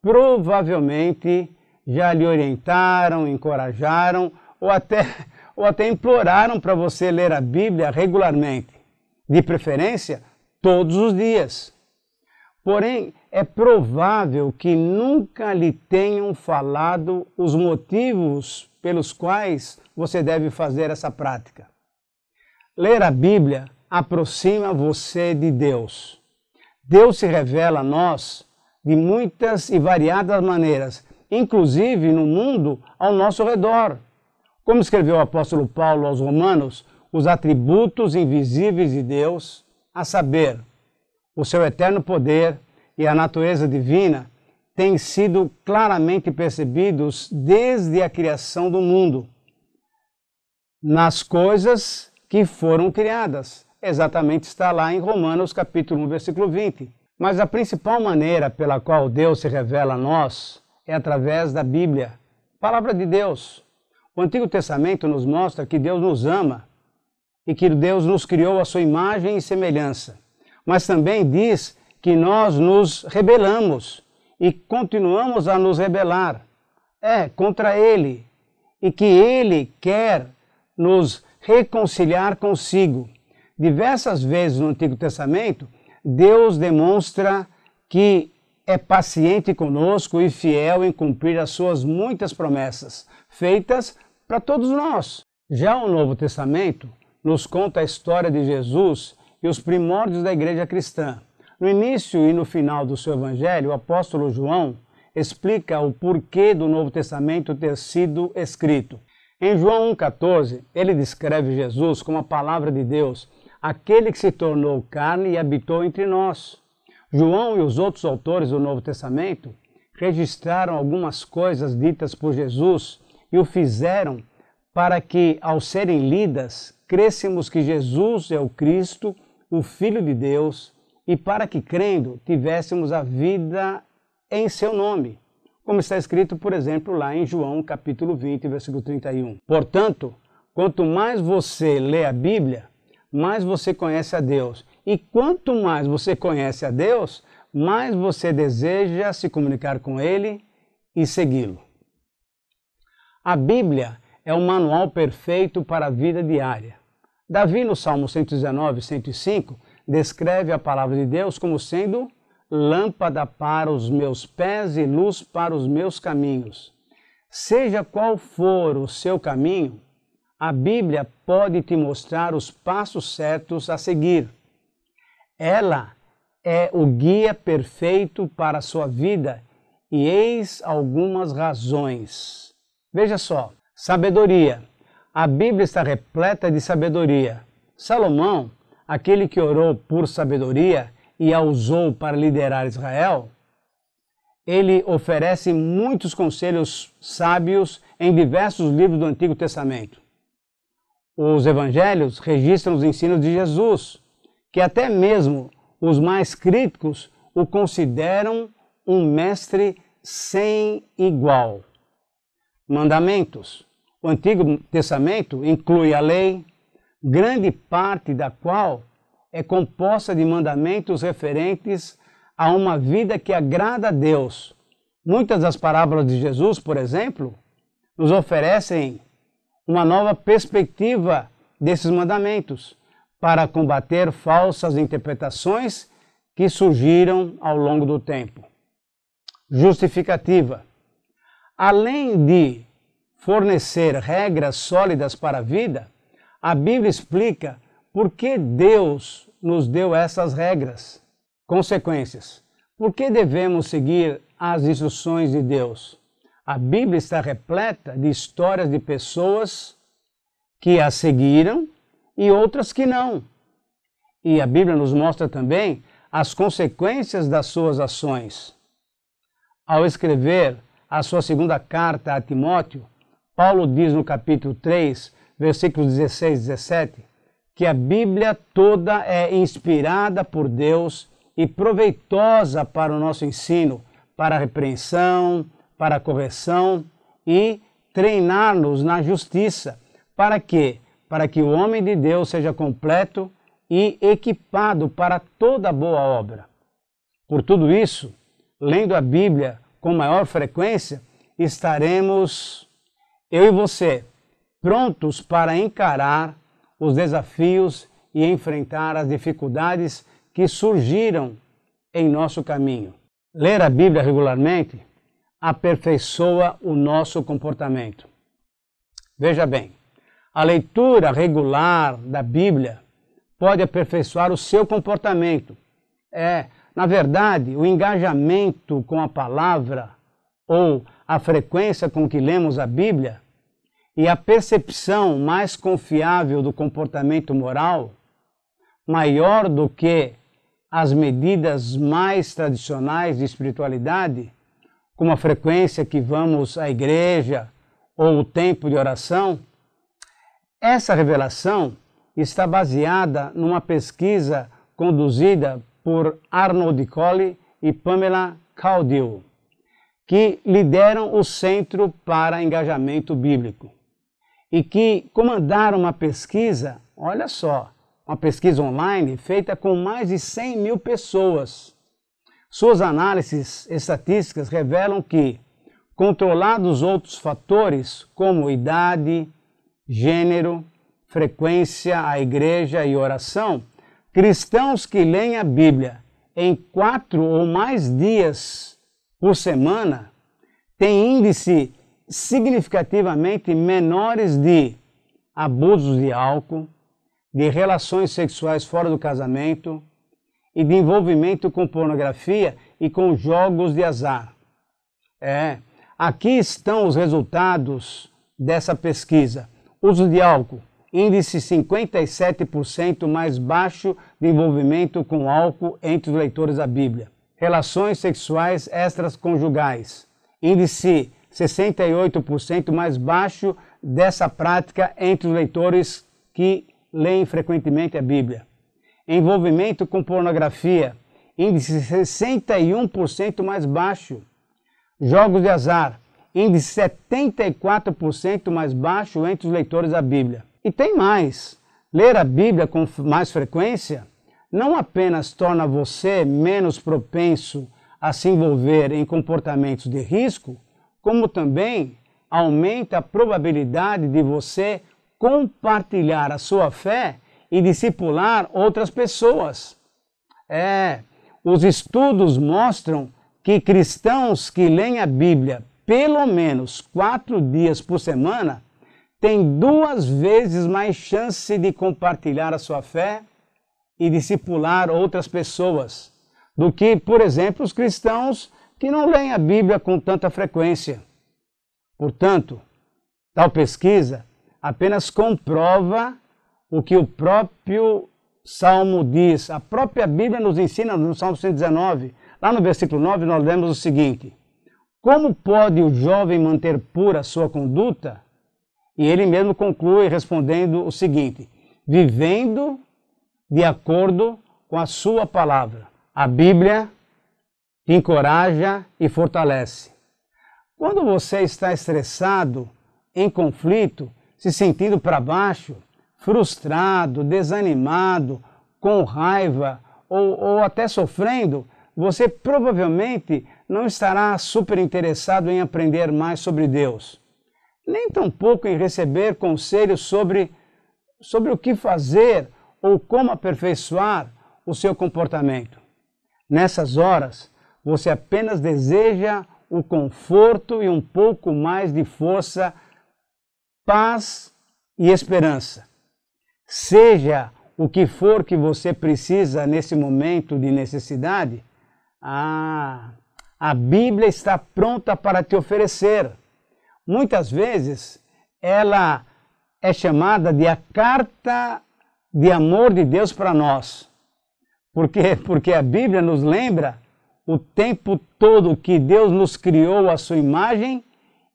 provavelmente já lhe orientaram, encorajaram ou até imploraram para você ler a Bíblia regularmente, de preferência todos os dias. Porém, é provável que nunca lhe tenham falado os motivos pelos quais você deve fazer essa prática. Ler a Bíblia aproxima você de Deus. Deus se revela a nós de muitas e variadas maneiras, inclusive no mundo ao nosso redor. Como escreveu o apóstolo Paulo aos Romanos, os atributos invisíveis de Deus, a saber, o seu eterno poder e a natureza divina, têm sido claramente percebidos desde a criação do mundo, nas coisas que foram criadas. Exatamente está lá em Romanos capítulo 1, versículo 20. Mas a principal maneira pela qual Deus se revela a nós é através da Bíblia, palavra de Deus. O Antigo Testamento nos mostra que Deus nos ama e que Deus nos criou à sua imagem e semelhança. Mas também diz que nós nos rebelamos e continuamos a nos rebelar contra Ele, e que Ele quer nos reconciliar consigo. Diversas vezes no Antigo Testamento, Deus demonstra que é paciente conosco e fiel em cumprir as suas muitas promessas, feitas para todos nós. Já o Novo Testamento nos conta a história de Jesus e os primórdios da igreja cristã. No início e no final do seu evangelho, o apóstolo João explica o porquê do Novo Testamento ter sido escrito. Em João 1,14, ele descreve Jesus como a palavra de Deus, aquele que se tornou carne e habitou entre nós. João e os outros autores do Novo Testamento registraram algumas coisas ditas por Jesus e o fizeram para que, ao serem lidas, crêssemos que Jesus é o Cristo, o Filho de Deus, e para que, crendo, tivéssemos a vida em seu nome, como está escrito, por exemplo, lá em João capítulo 20, versículo 31. Portanto, quanto mais você lê a Bíblia, mais você conhece a Deus. E quanto mais você conhece a Deus, mais você deseja se comunicar com Ele e segui-lo. A Bíblia é um manual perfeito para a vida diária. Davi, no Salmo 119, 105, descreve a palavra de Deus como sendo lâmpada para os meus pés e luz para os meus caminhos. Seja qual for o seu caminho, a Bíblia pode te mostrar os passos certos a seguir. Ela é o guia perfeito para a sua vida e eis algumas razões. Veja só, sabedoria. A Bíblia está repleta de sabedoria. Salomão, aquele que orou por sabedoria e a usou para liderar Israel, ele oferece muitos conselhos sábios em diversos livros do Antigo Testamento. Os evangelhos registram os ensinos de Jesus, que até mesmo os mais críticos o consideram um mestre sem igual. Mandamentos. O Antigo Testamento inclui a lei, grande parte da qual é composta de mandamentos referentes a uma vida que agrada a Deus. Muitas das parábolas de Jesus, por exemplo, nos oferecem uma nova perspectiva desses mandamentos para combater falsas interpretações que surgiram ao longo do tempo. Justificativa. Além de fornecer regras sólidas para a vida, a Bíblia explica por que Deus nos deu essas regras. Consequências. Por que devemos seguir as instruções de Deus? A Bíblia está repleta de histórias de pessoas que a seguiram e outras que não. E a Bíblia nos mostra também as consequências das suas ações. Ao escrever a sua segunda carta a Timóteo, Paulo diz no capítulo 3, versículos 16 e 17, que a Bíblia toda é inspirada por Deus e proveitosa para o nosso ensino, para a repreensão, para a correção e treinar-nos na justiça. Para quê? Para que o homem de Deus seja completo e equipado para toda boa obra. Por tudo isso, lendo a Bíblia com maior frequência, estaremos, eu e você, prontos para encarar os desafios e enfrentar as dificuldades que surgiram em nosso caminho. Ler a Bíblia regularmente aperfeiçoa o nosso comportamento. Veja bem, a leitura regular da Bíblia pode aperfeiçoar o seu comportamento. Na verdade, o engajamento com a palavra ou a frequência com que lemos a Bíblia e a percepção mais confiável do comportamento moral, maior do que as medidas mais tradicionais de espiritualidade, como a frequência que vamos à igreja ou o tempo de oração, essa revelação está baseada numa pesquisa conduzida por Arnold Colley e Pamela Caudill, que lideram o Centro para Engajamento Bíblico e que comandaram uma pesquisa, olha só, uma pesquisa online feita com mais de 100 mil pessoas. Suas análises estatísticas revelam que, controlados outros fatores como idade, gênero, frequência à igreja e oração, cristãos que leem a Bíblia em 4 ou mais dias por semana têm índice significativamente menores de abusos de álcool, de relações sexuais fora do casamento e de envolvimento com pornografia e com jogos de azar. Aqui estão os resultados dessa pesquisa. Uso de álcool, índice 57% mais baixo de envolvimento com álcool entre os leitores da Bíblia. Relações sexuais extraconjugais, índice 68% mais baixo dessa prática entre os leitores que leem frequentemente a Bíblia. Envolvimento com pornografia, índice 61% mais baixo. Jogos de azar, índice 74% mais baixo entre os leitores da Bíblia. E tem mais. Ler a Bíblia com mais frequência não apenas torna você menos propenso a se envolver em comportamentos de risco, como também aumenta a probabilidade de você compartilhar a sua fé e discipular outras pessoas. Os estudos mostram que cristãos que leem a Bíblia pelo menos 4 dias por semana têm 2 vezes mais chance de compartilhar a sua fé e discipular outras pessoas do que, por exemplo, os cristãos que não leem a Bíblia com tanta frequência. Portanto, tal pesquisa apenas comprova o que o próprio Salmo diz. A própria Bíblia nos ensina no Salmo 119, lá no versículo 9, nós lemos o seguinte: como pode o jovem manter pura a sua conduta? E ele mesmo conclui respondendo o seguinte: vivendo de acordo com a sua palavra. A Bíblia te encoraja e fortalece. Quando você está estressado, em conflito, se sentindo para baixo, frustrado, desanimado, com raiva ou até sofrendo, você provavelmente não estará super interessado em aprender mais sobre Deus, nem tampouco em receber conselhos sobre o que fazer ou como aperfeiçoar o seu comportamento. Nessas horas, você apenas deseja o conforto e um pouco mais de força, paz e esperança. Seja o que for que você precisa nesse momento de necessidade, a Bíblia está pronta para te oferecer. Muitas vezes, ela é chamada de a carta de amor de Deus para nós. Porque a Bíblia nos lembra o tempo todo que Deus nos criou à sua imagem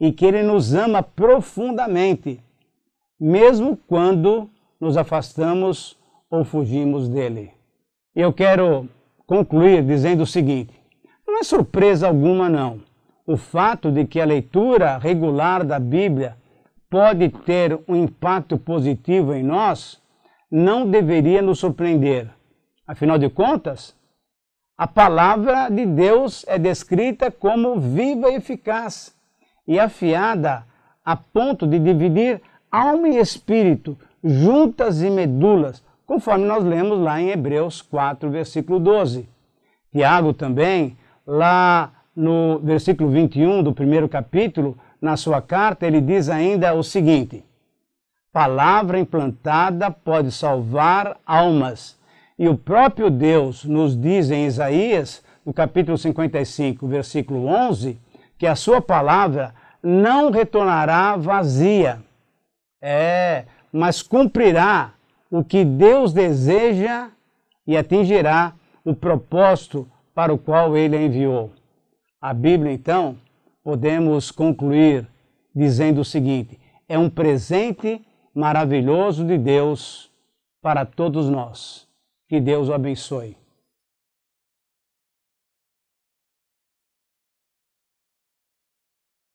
e que Ele nos ama profundamente, mesmo quando nos afastamos ou fugimos dele. Eu quero concluir dizendo o seguinte: não é surpresa alguma, não, o fato de que a leitura regular da Bíblia pode ter um impacto positivo em nós, não deveria nos surpreender. Afinal de contas, A palavra de Deus é descrita como viva e eficaz e afiada a ponto de dividir alma e espírito, juntas e medulas, conforme nós lemos lá em Hebreus 4, versículo 12. Tiago também, lá no versículo 21 do primeiro capítulo, na sua carta, ele diz ainda o seguinte: palavra implantada pode salvar almas. E o próprio Deus nos diz em Isaías, no capítulo 55, versículo 11, que a sua palavra não retornará vazia, mas cumprirá o que Deus deseja e atingirá o propósito para o qual ele a enviou. A Bíblia, então, podemos concluir dizendo o seguinte: é um presente maravilhoso de Deus para todos nós. Que Deus o abençoe.